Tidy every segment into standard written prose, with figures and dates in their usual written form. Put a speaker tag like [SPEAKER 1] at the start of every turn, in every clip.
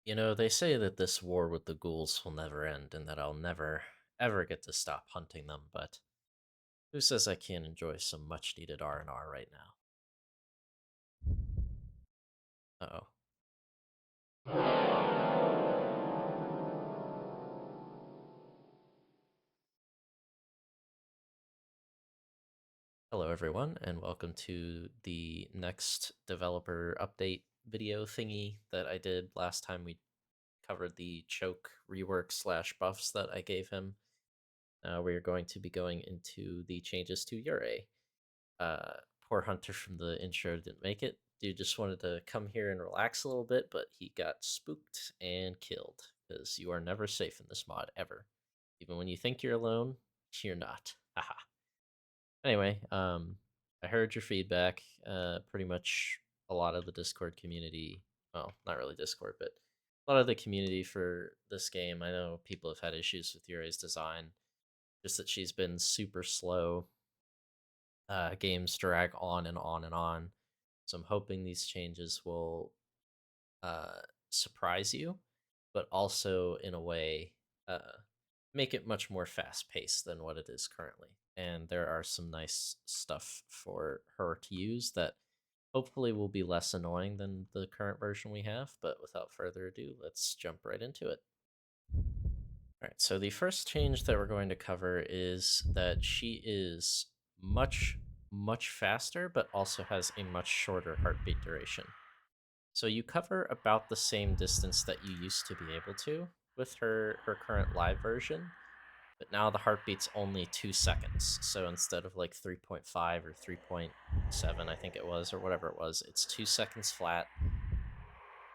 [SPEAKER 1] You know, they say that this war with the ghouls will never end and that I'll never, ever get to stop hunting them, but who says I can't enjoy some much needed R&R right now? Uh-oh. Hello everyone, and welcome to the next developer update video thingy that I did last time we covered the choke rework slash buffs that I gave him. We are going to be going into the changes to Yurei. Uh, Poor Hunter from the intro didn't make it. Dude just wanted to come here and relax a little bit, but he got spooked and killed because you are never safe in this mod ever. Even when you think you're alone, you're not. Haha. Anyway, I heard your feedback. Pretty much a lot of the Discord community, well, not really Discord, but a lot of the community for this game. I know people have had issues with Yurei's design, just that she's been super slow. Games drag on and on and on. So I'm hoping these changes will uh, surprise you, but also in a way uh, make it much more fast paced than what it is currently. And there are some nice stuff for her to use that hopefully will be less annoying than the current version we have. But without further ado, let's jump right into it. All right, so the first change that we're going to cover is that she is much faster, but also has a much shorter heartbeat duration. So you cover about the same distance that you used to be able to with her current live version, but now the heartbeat's only 2 seconds. So instead of like 3.5 or 3.7, I think it was, or whatever it was, it's 2 seconds flat,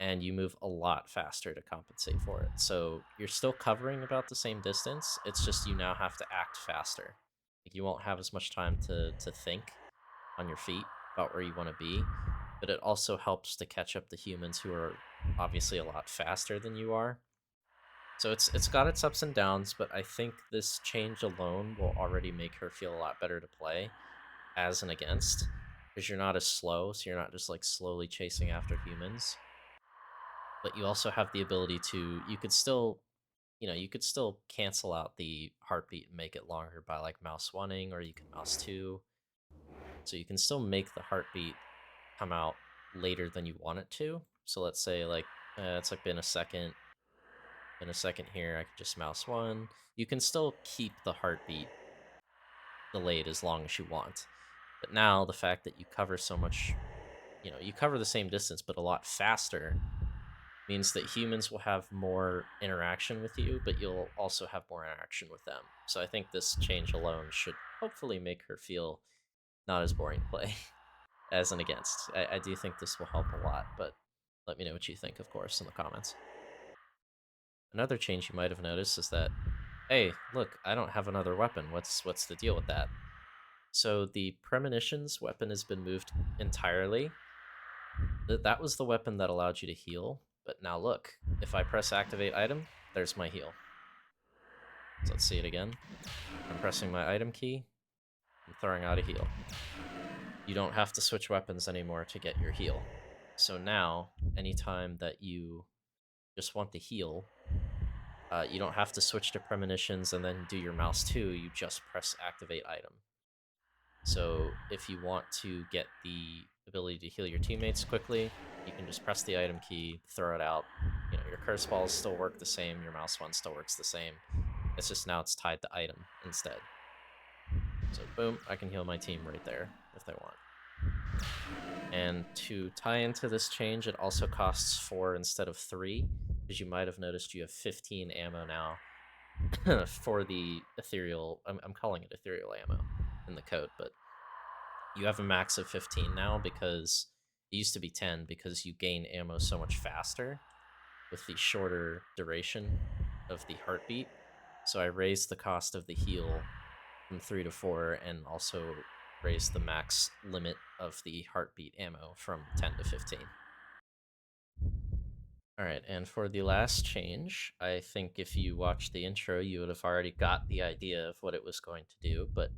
[SPEAKER 1] and you move a lot faster to compensate for it. So you're still covering about the same distance. It's just you now have to act faster. Like you won't have as much time to think on your feet about where you want to be, but it also helps to catch up the humans who are obviously a lot faster than you are. So it's got its ups and downs, but I think this change alone will already make her feel a lot better to play as and against, because you're not as slow, so you're not just like slowly chasing after humans, but you also have the ability to you could still cancel out the heartbeat and make it longer by like mouse oneing, or you can mouse two. So you can still make the heartbeat come out later than you want it to. So let's say like it's like been a second here. I could just mouse one. You can still keep the heartbeat delayed as long as you want. But now the fact that you cover so much, you cover the same distance but a lot faster means that humans will have more interaction with you, but you'll also have more interaction with them. So I think this change alone should hopefully make her feel not as boring to play as an against. I do think this will help a lot, but let me know what you think, of course, in the comments. Another change you might have noticed is that, hey, look, I don't have another weapon. What's the deal with that? So the premonitions weapon has been moved entirely. That was the weapon that allowed you to heal, but now look, if I press activate item, there's my heal. So let's see it again. I'm pressing my item key, I'm throwing out a heal. You don't have to switch weapons anymore to get your heal. So now, anytime that you just want the heal, you don't have to switch to premonitions and then do your mouse 2, you just press activate item. So if you want to get the ability to heal your teammates quickly, you can just press the item key, throw it out. Your curse balls still work the same, your mouse one still works the same. It's just now it's tied to item instead. So boom, I can heal my team right there if they want. And to tie into this change, it also costs 4 instead of 3, because you might have noticed you have 15 ammo now for the ethereal. I'm calling it ethereal ammo in the code, but you have a max of 15 now because it used to be 10 because you gain ammo so much faster with the shorter duration of the heartbeat. So I raised the cost of the heal from 3 to 4 and also raised the max limit of the heartbeat ammo from 10 to 15. All right, and for the last change, I think if you watched the intro, you would have already got the idea of what it was going to do, but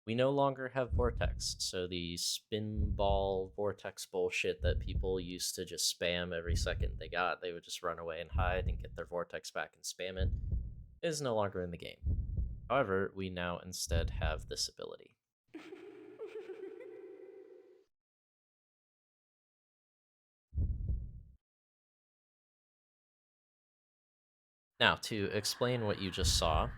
[SPEAKER 1] We no longer have Vortex, so the spin ball Vortex bullshit that people used to just spam every second they got, they would just run away and hide and get their Vortex back and spam it, is no longer in the game. However, we now instead have this ability. Now, to explain what you just saw,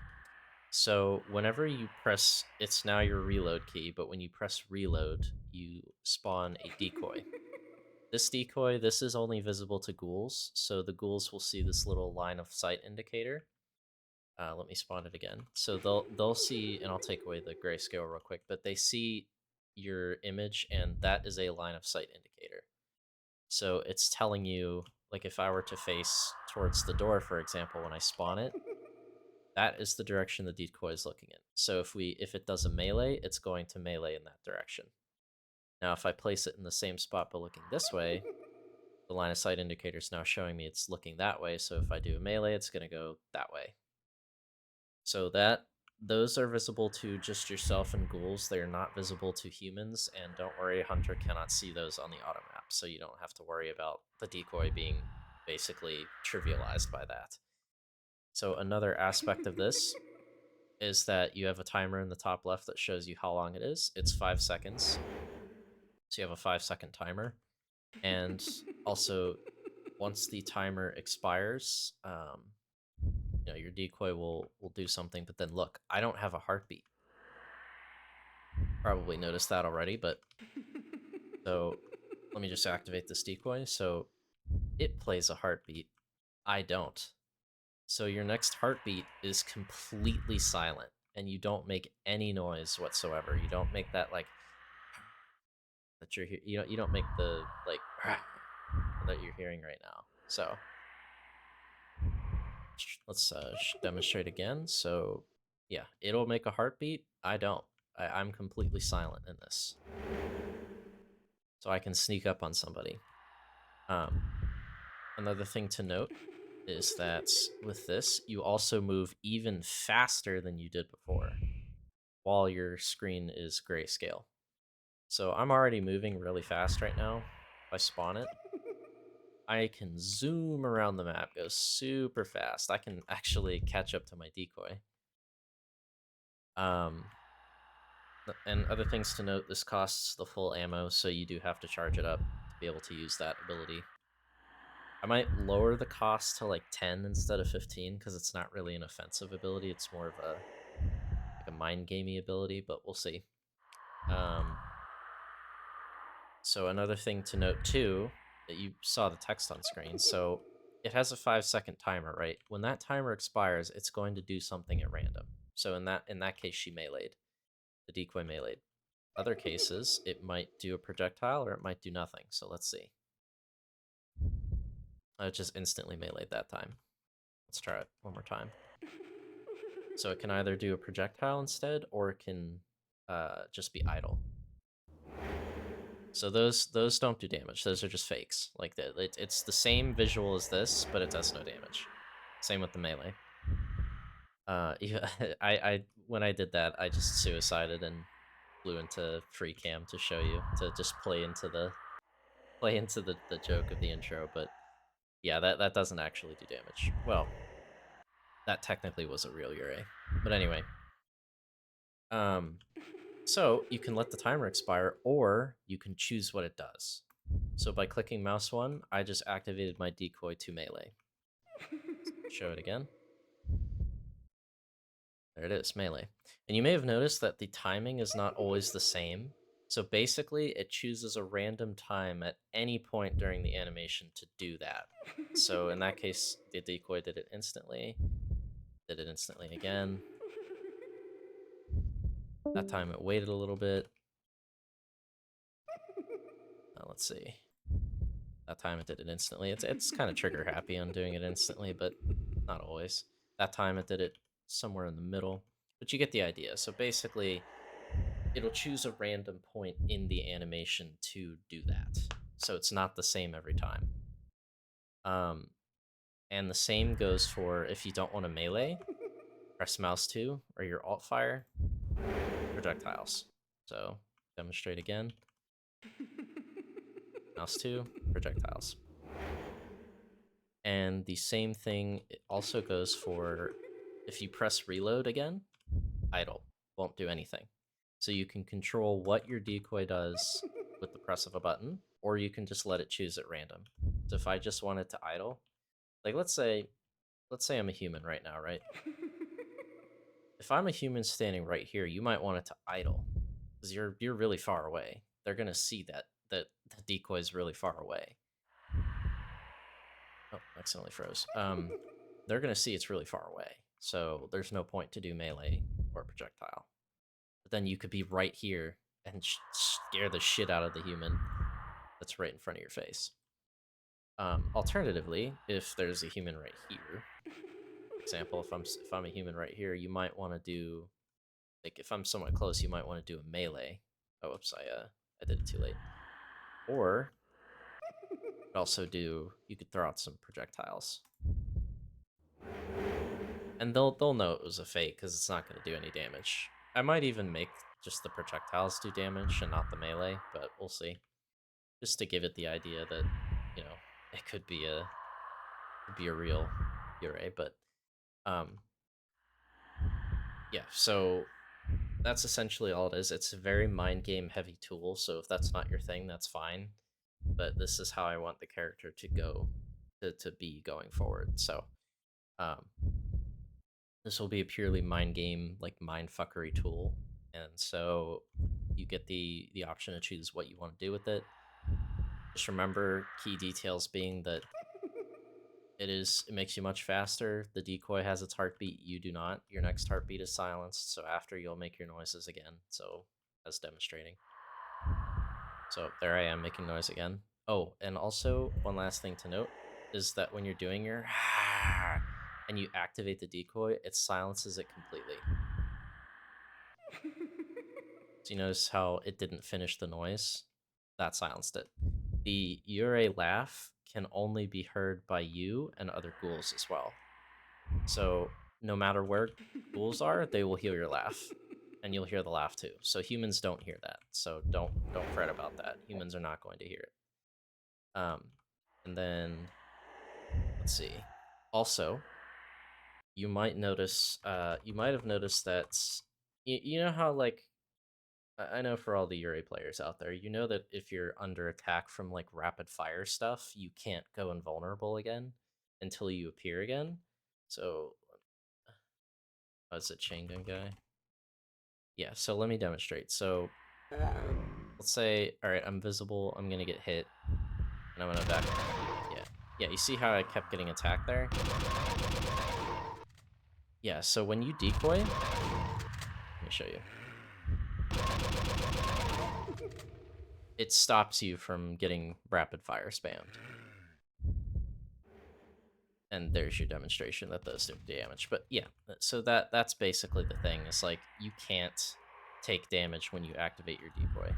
[SPEAKER 1] so whenever you press, it's now your reload key, but when you press reload, you spawn a decoy. This decoy, this is only visible to ghouls, so the ghouls will see this little line of sight indicator. Let me spawn it again. So they'll see, and I'll take away the grayscale real quick, but they see your image, and that is a line of sight indicator. So it's telling you, like if I were to face towards the door, for example, when I spawn it, that is the direction the decoy is looking in. So if it does a melee, it's going to melee in that direction. Now, if I place it in the same spot but looking this way, the line of sight indicator is now showing me it's looking that way. So if I do a melee, it's going to go that way. So those are visible to just yourself and ghouls. They are not visible to humans, and don't worry, Hunter cannot see those on the auto map, so you don't have to worry about the decoy being basically trivialized by that. So another aspect of this is that you have a timer in the top left that shows you how long it is. It's 5 seconds. So you have a 5-second timer. And also, once the timer expires, your decoy will do something, but then look, I don't have a heartbeat. Probably noticed that already, but so let me just activate this decoy. So it plays a heartbeat. I don't. So your next heartbeat is completely silent, and you don't make any noise whatsoever. You don't make that like that you don't make the like that you're hearing right now. So let's demonstrate again. So yeah, it'll make a heartbeat. I don't. I'm completely silent in this, so I can sneak up on somebody. Another thing to note is that with this, you also move even faster than you did before, while your screen is grayscale. So I'm already moving really fast right now. If I spawn it, I can zoom around the map, go super fast. I can actually catch up to my decoy. And other things to note, this costs the full ammo, so you do have to charge it up to be able to use that ability. I might lower the cost to like 10 instead of 15 because it's not really an offensive ability. It's more of a mind gamey ability, but we'll see. So another thing to note too, that you saw the text on screen. So it has a 5-second timer, right? When that timer expires, it's going to do something at random. So in that case, she meleeed. The decoy meleeed. Other cases, it might do a projectile or it might do nothing. So let's see. I just instantly meleeed that time. Let's try it one more time. So it can either do a projectile instead, or it can just be idle. So those don't do damage. Those are just fakes. Like it's the same visual as this, but it does no damage. Same with the melee. Yeah, I when I did that, I just suicided and flew into free cam to show you, to just play into the joke of the intro. But yeah, that doesn't actually do damage. Well, that technically was a real Yurei. But anyway, so you can let the timer expire, or you can choose what it does. So by clicking mouse 1, I just activated my decoy to melee. Show it again. There it is, melee. And you may have noticed that the timing is not always the same. So basically, it chooses a random time at any point during the animation to do that. So in that case, the decoy did it instantly again. That time it waited a little bit. Let's see. That time it did it instantly. It's kind of trigger happy on doing it instantly, but not always. That time it did it somewhere in the middle, but you get the idea. So basically, it'll choose a random point in the animation to do that. So it's not the same every time. And the same goes for if you don't want to melee, press mouse 2 or your alt fire. projectiles. So demonstrate again. Mouse 2, projectiles. And the same thing also goes for if you press reload again, idle, won't do anything. So you can control what your decoy does with the press of a button, or you can just let it choose at random. So if I just wanted to idle, like let's say I'm a human right now, right? If I'm a human standing right here, you might want it to idle because you're really far away. They're gonna see that the decoy is really far away. Oh, accidentally froze. They're gonna see it's really far away, so there's no point to do melee or projectile. But then you could be right here and scare the shit out of the human that's right in front of your face. Alternatively, if there's a human right here, for example, if I'm a human right here, you might want to do like if I'm somewhat close, you might want to do a melee. Oh, oops, I did it too late. Or you could throw out some projectiles, and they'll know it was a fake because it's not going to do any damage. I might even make just the projectiles do damage and not the melee, but we'll see. Just to give it the idea that it could be a real Yurei, but um yeah. So that's essentially all it is. It's a very mind game heavy tool, so if that's not your thing, that's fine. But this is how I want the character to go to be going forward. So um this will be a purely mind game, like mind fuckery tool. And so you get the option to choose what you want to do with it. Just remember key details being that it makes you much faster. The decoy has its heartbeat, you do not. Your next heartbeat is silenced, so after you'll make your noises again. So as demonstrating. So there I am making noise again. Oh, and also one last thing to note is that when you're doing your and you activate the decoy, it silences it completely. So you notice how it didn't finish the noise? That silenced it. The Yurei laugh can only be heard by you and other ghouls as well. So no matter where ghouls are, they will hear your laugh, and you'll hear the laugh too. So humans don't hear that. So don't fret about that. Humans are not going to hear it. And then let's see. Also, you might have noticed that you know how like I know for all the Yuri players out there, you know that if you're under attack from like rapid fire stuff, you can't go invulnerable again until you appear again. So, is it chain gun guy? Yeah. So let me demonstrate. So let's say, all right, I'm visible. I'm gonna get hit, and I'm gonna back. Yeah. Yeah. You see how I kept getting attacked there? Yeah. So when you decoy, let me show you. It stops you from getting rapid fire spammed. And there's your demonstration that does damage. But yeah, so that's basically the thing. It's like you can't take damage when you activate your decoy.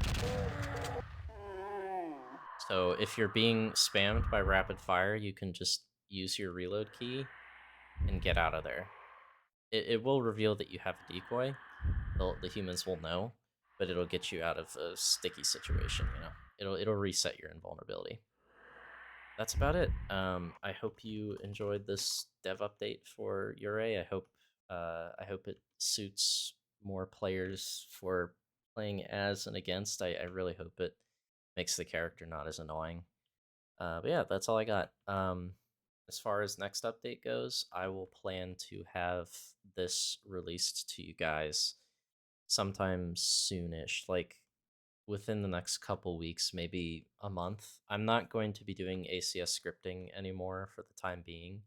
[SPEAKER 1] So if you're being spammed by rapid fire, you can just use your reload key and get out of there. It will reveal that you have a decoy. The humans will know, but it'll get you out of a sticky situation. It'll reset your invulnerability. That's about it. I hope you enjoyed this dev update for Yurei. I hope it suits more players for playing as and against. I really hope it makes the character not as annoying. But yeah, that's all I got. As far as next update goes, I will plan to have this released to you guys sometime soonish, like within the next couple weeks, maybe a month. I'm not going to be doing ACS scripting anymore for the time being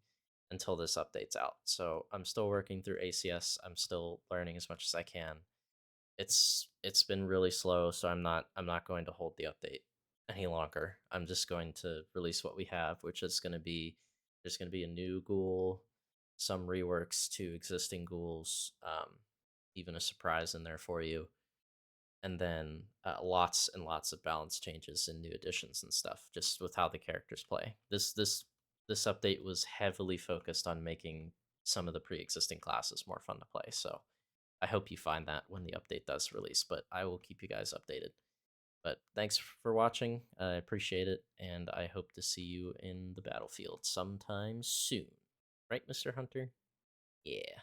[SPEAKER 1] until this update's out. So I'm still working through ACS. I'm still learning as much as I can. It's been really slow, so I'm not going to hold the update any longer. I'm just going to release what we have, which is going to be there's going to be a new ghoul, some reworks to existing ghouls, even a surprise in there for you, and then lots and lots of balance changes and new additions and stuff, just with how the characters play. This update was heavily focused on making some of the pre-existing classes more fun to play. So I hope you find that when the update does release, but I will keep you guys updated. But thanks for watching. I appreciate it, and I hope to see you in the battlefield sometime soon. Right, Mr. Hunter? Yeah.